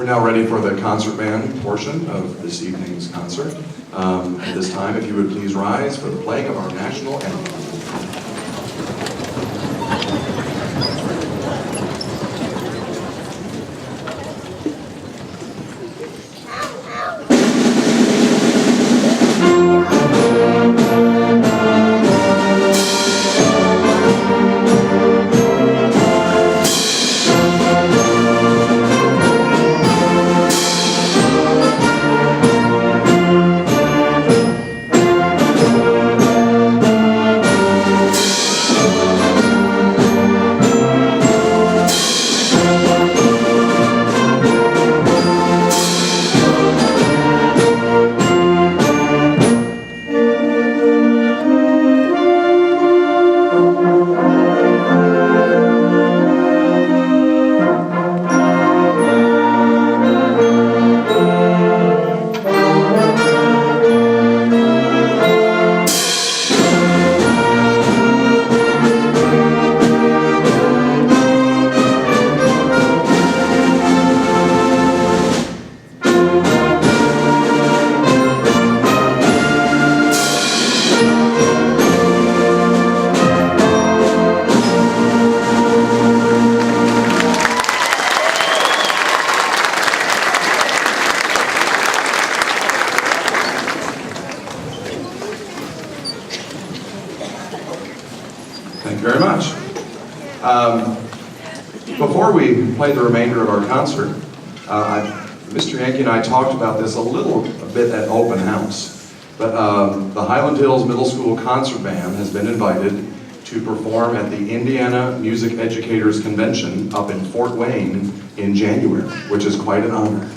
We're now ready for the concert band portion of this evening's concert. At this time, if you would please rise for the playing of our national anthem. Thank you very much. Before we play the remainder of our concert, Mr. Yankee and I talked about this a bit at open house, but the Highland Hills Middle School Concert Band has been invited to perform at the Indiana Music Educators Convention up in Fort Wayne in January, which is quite an honor.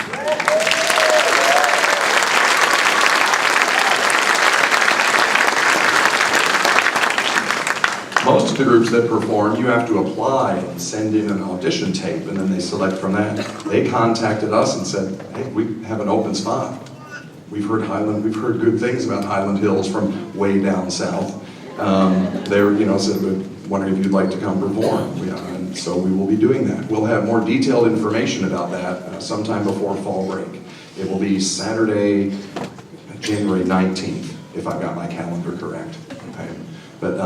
Most of the groups that perform, you have to apply and send in an audition tape, and then they select from that. They contacted us and said, hey, we have an open spot. We've heard good things about Highland Hills from way down south. They were, said, wondering if you'd like to come perform. And so we will be doing that. We'll have more detailed information about that sometime before fall break. It will be Saturday, January 19th, if I've got my calendar correct. Okay. But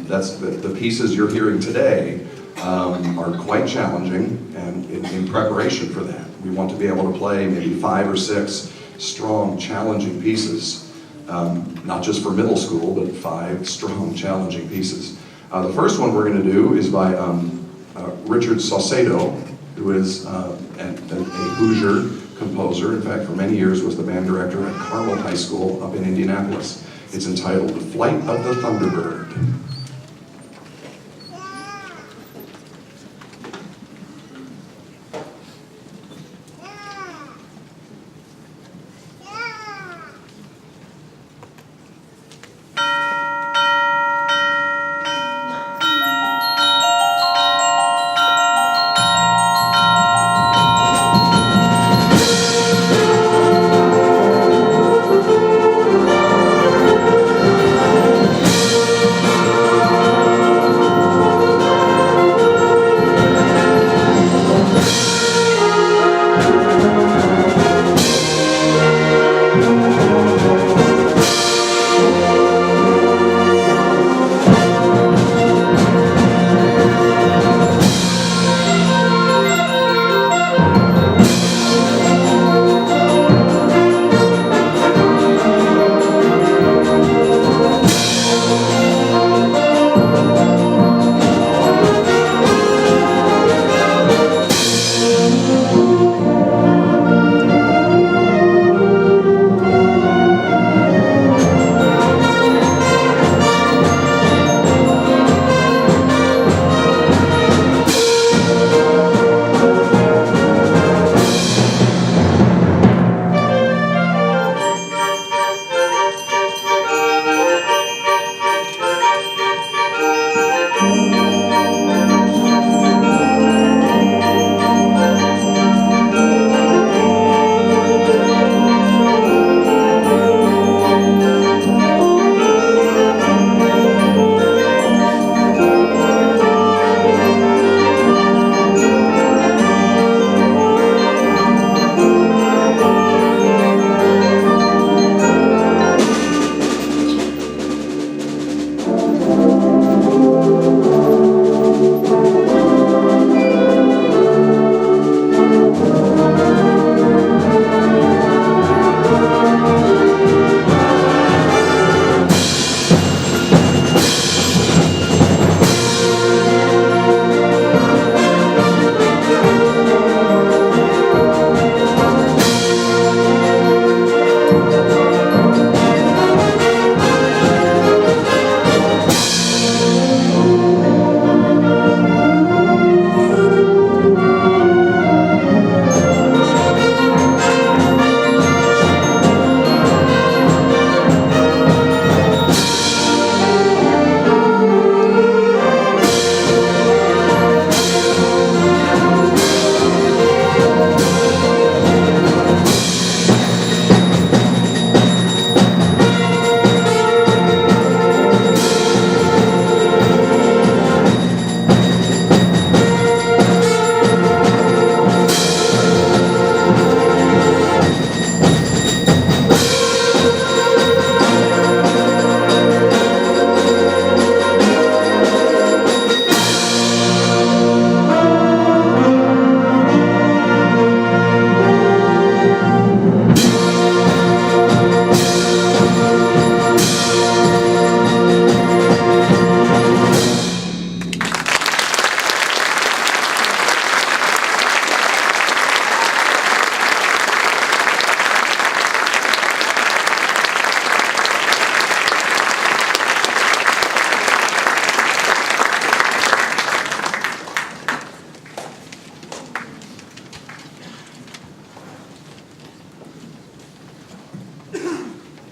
that's the pieces you're hearing today are quite challenging, and in preparation for that, we want to be able to play maybe 5 or 6 strong, challenging pieces, not just for middle school, but 5 strong, challenging pieces. The first one we're going to do is by Richard Saucedo, who is a Hoosier composer. In fact, for many years was the band director at Carmel High School up in Indianapolis. It's entitled The Flight of the Thunderbird.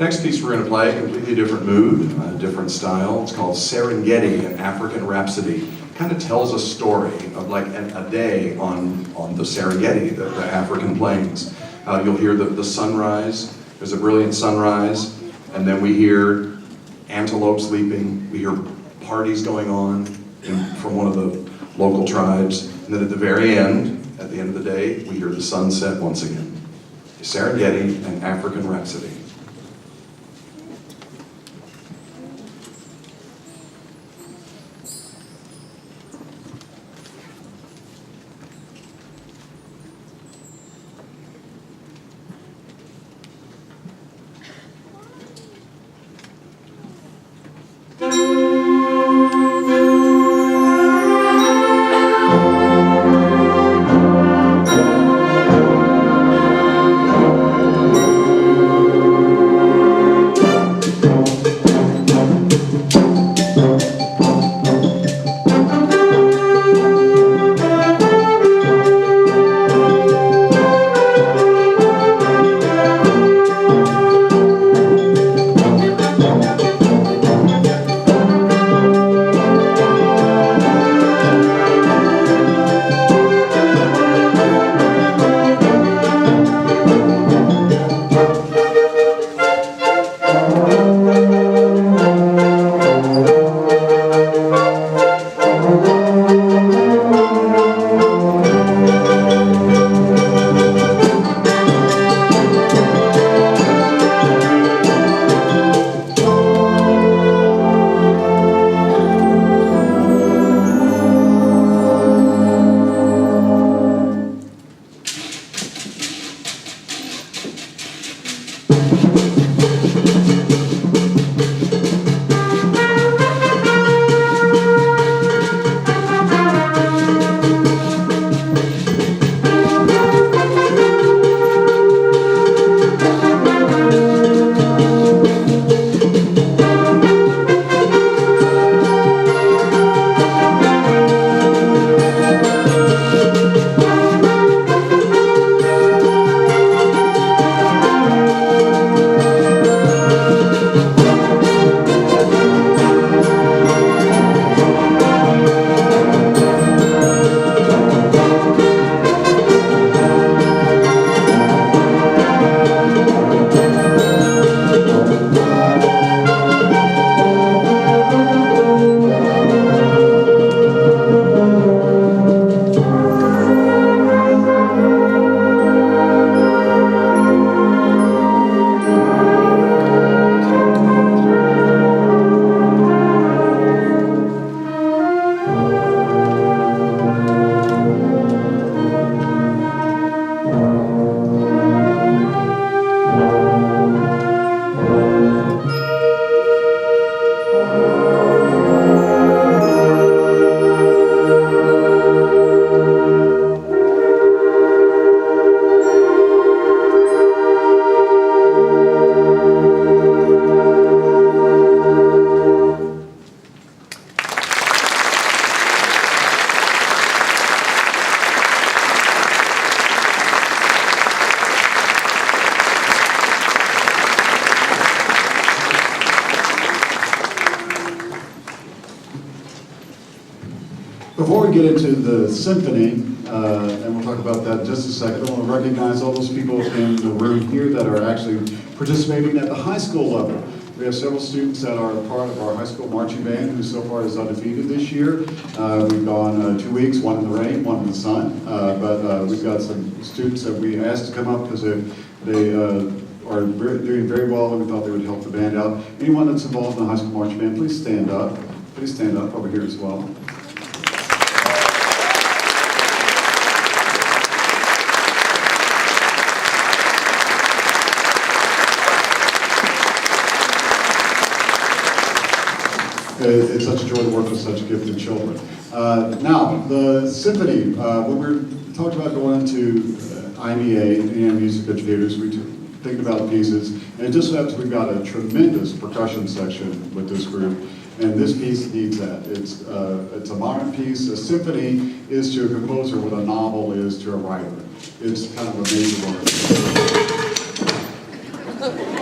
Next piece we're going to play, a completely different mood, a different style. It's called Serengeti, an African Rhapsody. Kind of tells a story of like a day on the Serengeti, the African plains. You'll hear the sunrise. There's a brilliant sunrise, and then we hear antelopes leaping. We hear parties going on from one of the local tribes. And then at the very end, at the end of the day, we hear the sunset once again. Serengeti, an African Rhapsody. Before we get into the symphony, and we'll talk about that in just a second, I want to recognize all those people in the room here that are actually participating at the high school level. We have several students that are part of our high school marching band who so far is undefeated this year. We've gone 2 weeks, one in the rain, one in the sun, but we've got some students that we asked to come up because they are doing very well, and we thought they would help the band out. Anyone that's involved in the high school marching band, please stand up. Please stand up over here as well. It's such a joy to work with such gifted children. Now, the symphony, when we're talking about going into IMEA and music educators, we think about pieces, and it just so happens we've got a tremendous percussion section with this group, and this piece needs that. It's a modern piece. A symphony is to a composer what a novel is to a writer. It's kind of a major work.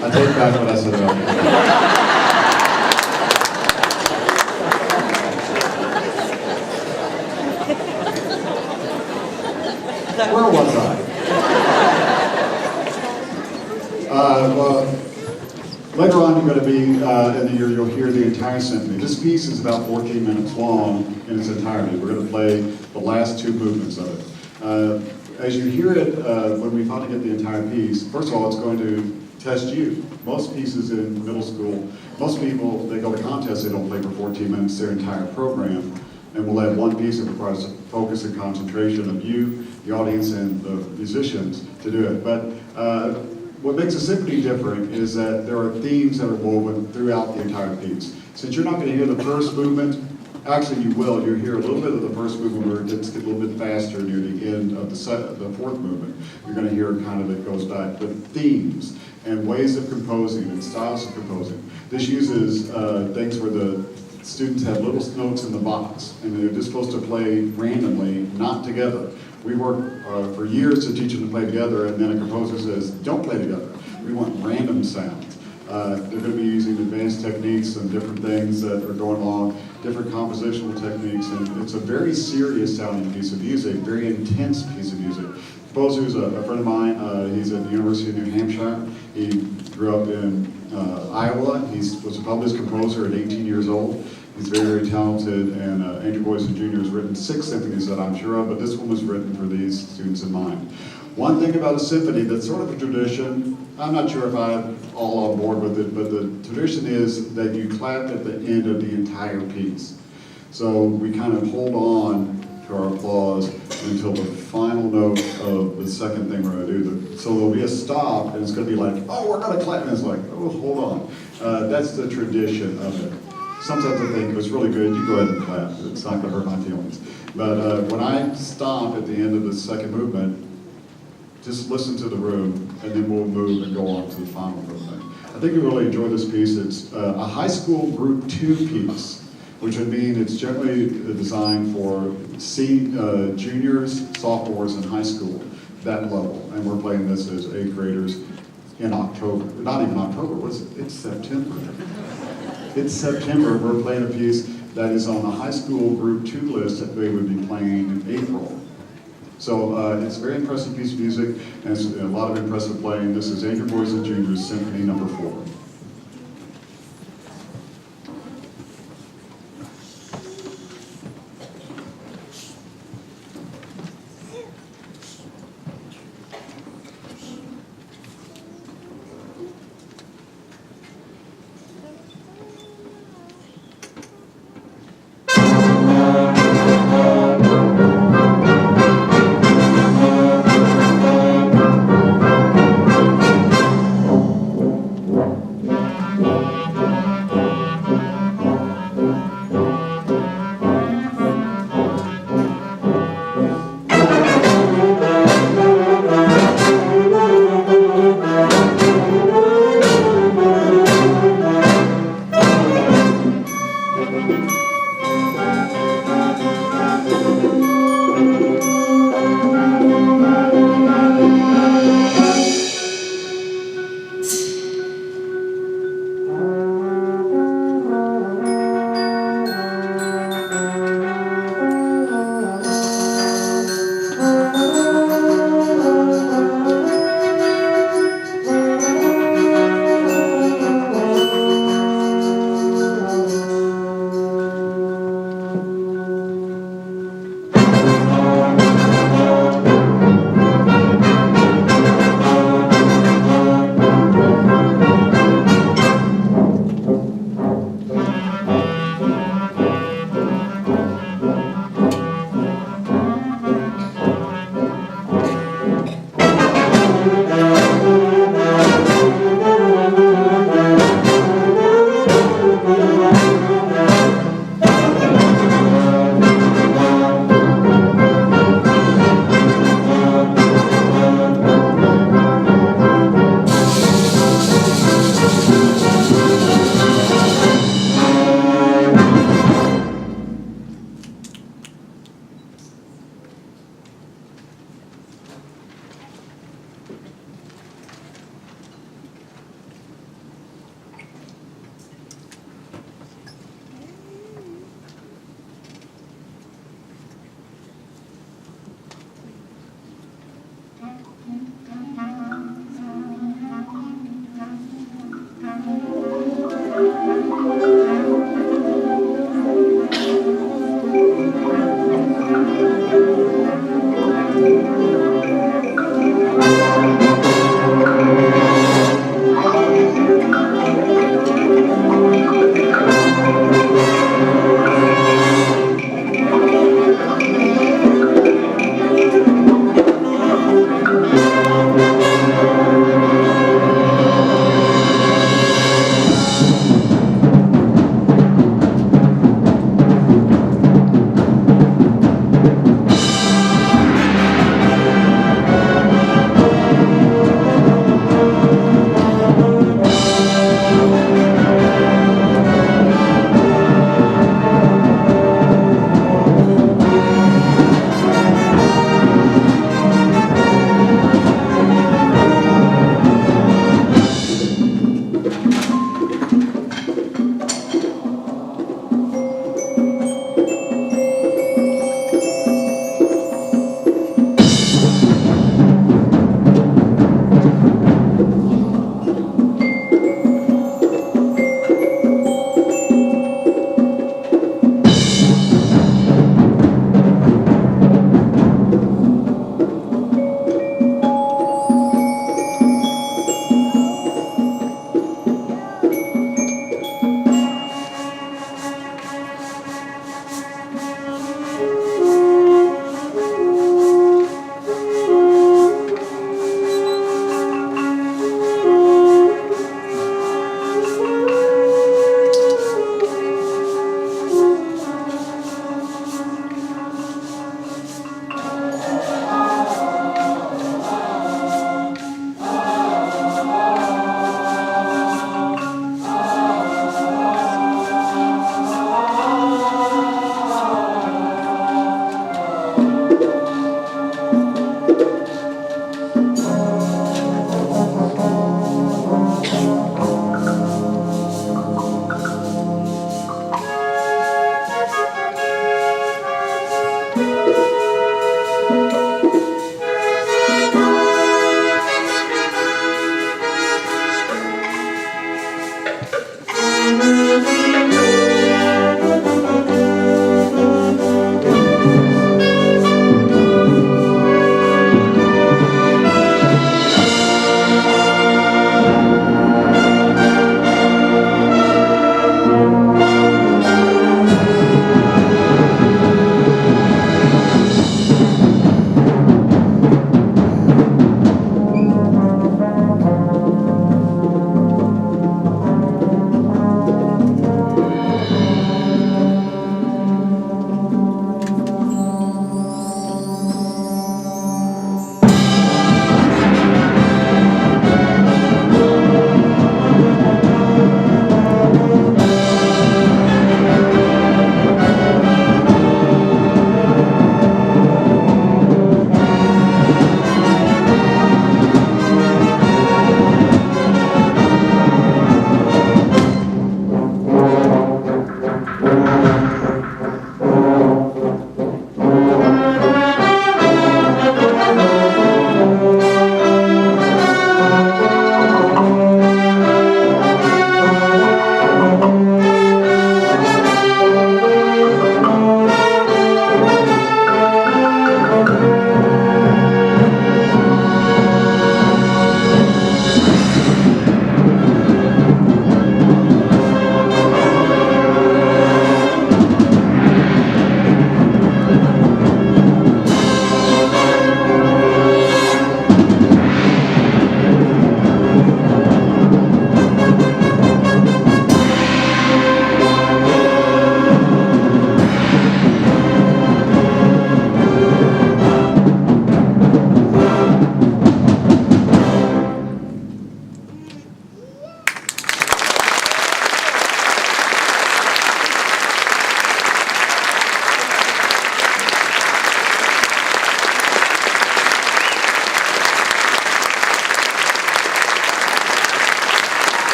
I take back what I said about you. Where was I? Well, later on, you're going to be, in the year, you'll hear the entire symphony. This piece is about 14 minutes long in its entirety. We're going to play the last two movements of it. As you hear it, when we finally get the entire piece, first of all, it's going to test you. Most pieces in middle school, most people, they go to contests, they don't play for 14 minutes their entire program. And we'll have one piece that requires focus and concentration of you, the audience, and the musicians to do it. But what makes a symphony different is that there are themes that are woven throughout the entire piece. Since you're not going to hear the first movement, actually you will. You'll hear a little bit of the first movement where it gets a little bit faster near the end of the fourth movement. You're going to hear kind of it goes back. But themes and ways of composing and styles of composing. This uses things where the students have little notes in the box, and they're just supposed to play randomly, not together. We work for years to teach them to play together, and then a composer says, don't play together. We want random sounds. They're going to be using advanced techniques and different things that are going along, different compositional techniques, and it's a very serious sounding piece of music, very intense piece of music. The composer is a friend of mine. He's at the University of New Hampshire. He grew up in Iowa. He was a published composer at 18 years old. He's very, very talented, and Andrew Boyson Jr. has written 6 symphonies that I'm sure of, but this one was written for these students in mind. One thing about a symphony that's sort of a tradition, I'm not sure if I'm all on board with it, but the tradition is that you clap at the end of the entire piece. So we kind of hold on to our applause until the final note of the second thing we're going to do. So there'll be a stop, and it's going to be like, oh, we're going to clap, and it's like, oh, hold on. That's the tradition of it. Sometimes I think, it's really good, you go ahead and clap. It's not going to hurt my feelings. But when I stop at the end of the second movement, just listen to the room, and then we'll move and go on to the final movement. I think you really enjoy this piece. It's a high school group 2 piece, which would mean it's generally designed for juniors, sophomores in high school, that level. And we're playing this as 8th graders in October. Not even October, what is it? It's September. It's September. We're playing a piece that is on the high school group 2 list that they would be playing in April. So it's a very impressive piece of music, and it's a lot of impressive playing. This is Andrew Boyson Jr.'s Symphony No. 4.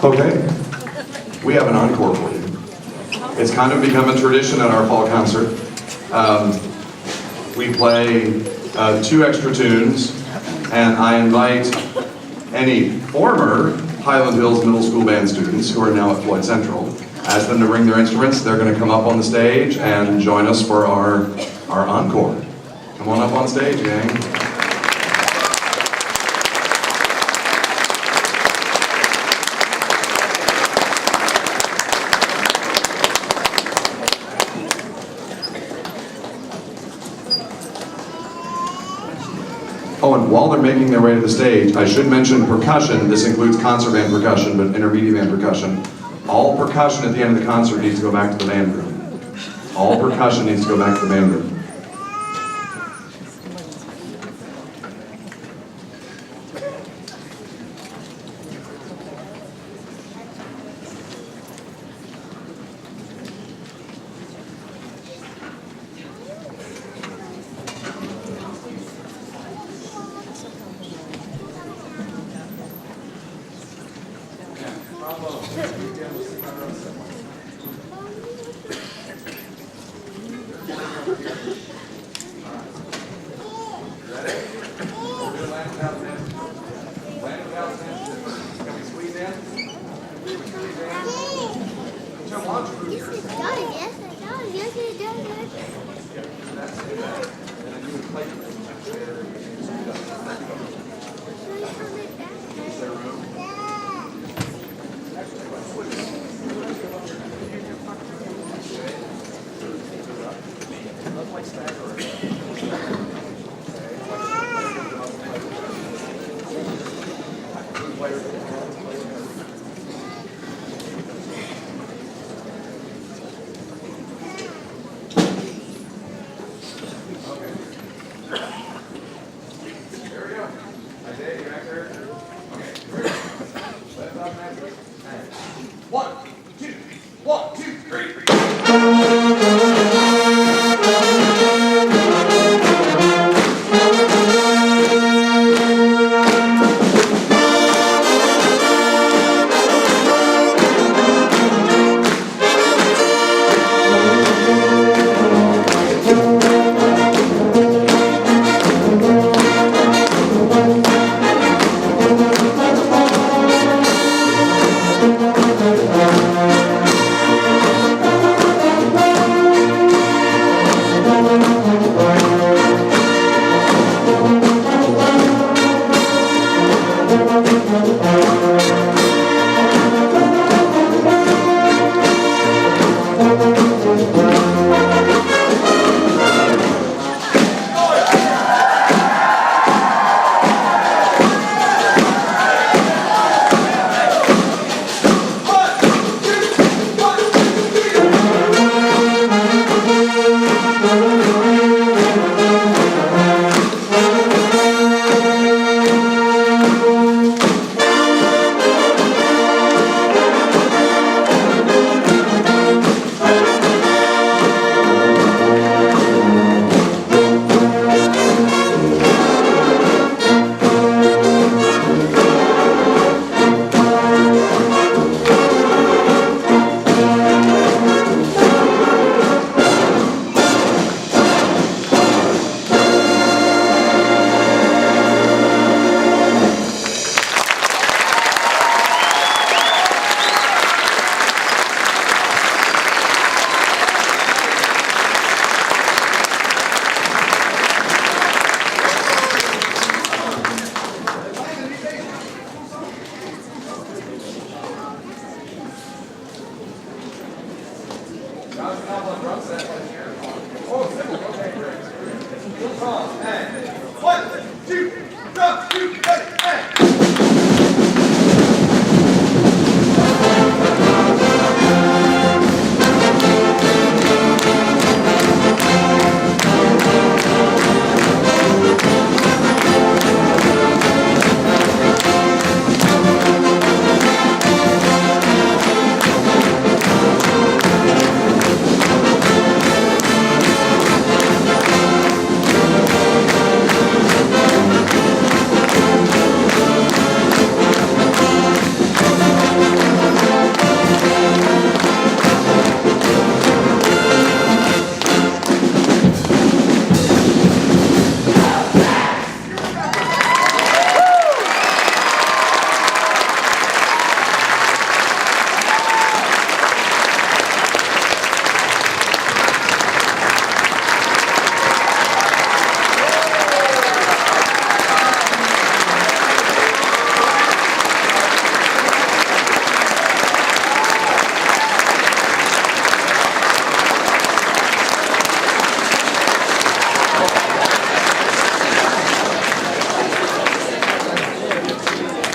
Okay, we have an encore for you. It's kind of become a tradition at our fall concert. We play 2 extra tunes, and I invite any former Highland Hills Middle School band students who are now at Floyd Central, ask them to bring their instruments. They're going to come up on the stage and join us for our encore. Come on up on stage, gang. Oh, and while they're making their way to the stage, I should mention percussion. This includes concert band percussion, but intermediate band percussion. All percussion at the end of the concert needs to go back to the band room. All percussion needs to go back to the band room.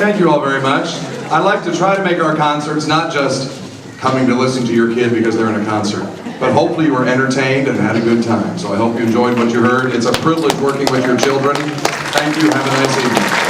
Thank you all very much. I like to try to make our concerts not just coming to listen to your kid because they're in a concert, but hopefully you were entertained and had a good time. So I hope you enjoyed what you heard. It's a privilege working with your children. Thank you. Have a nice evening.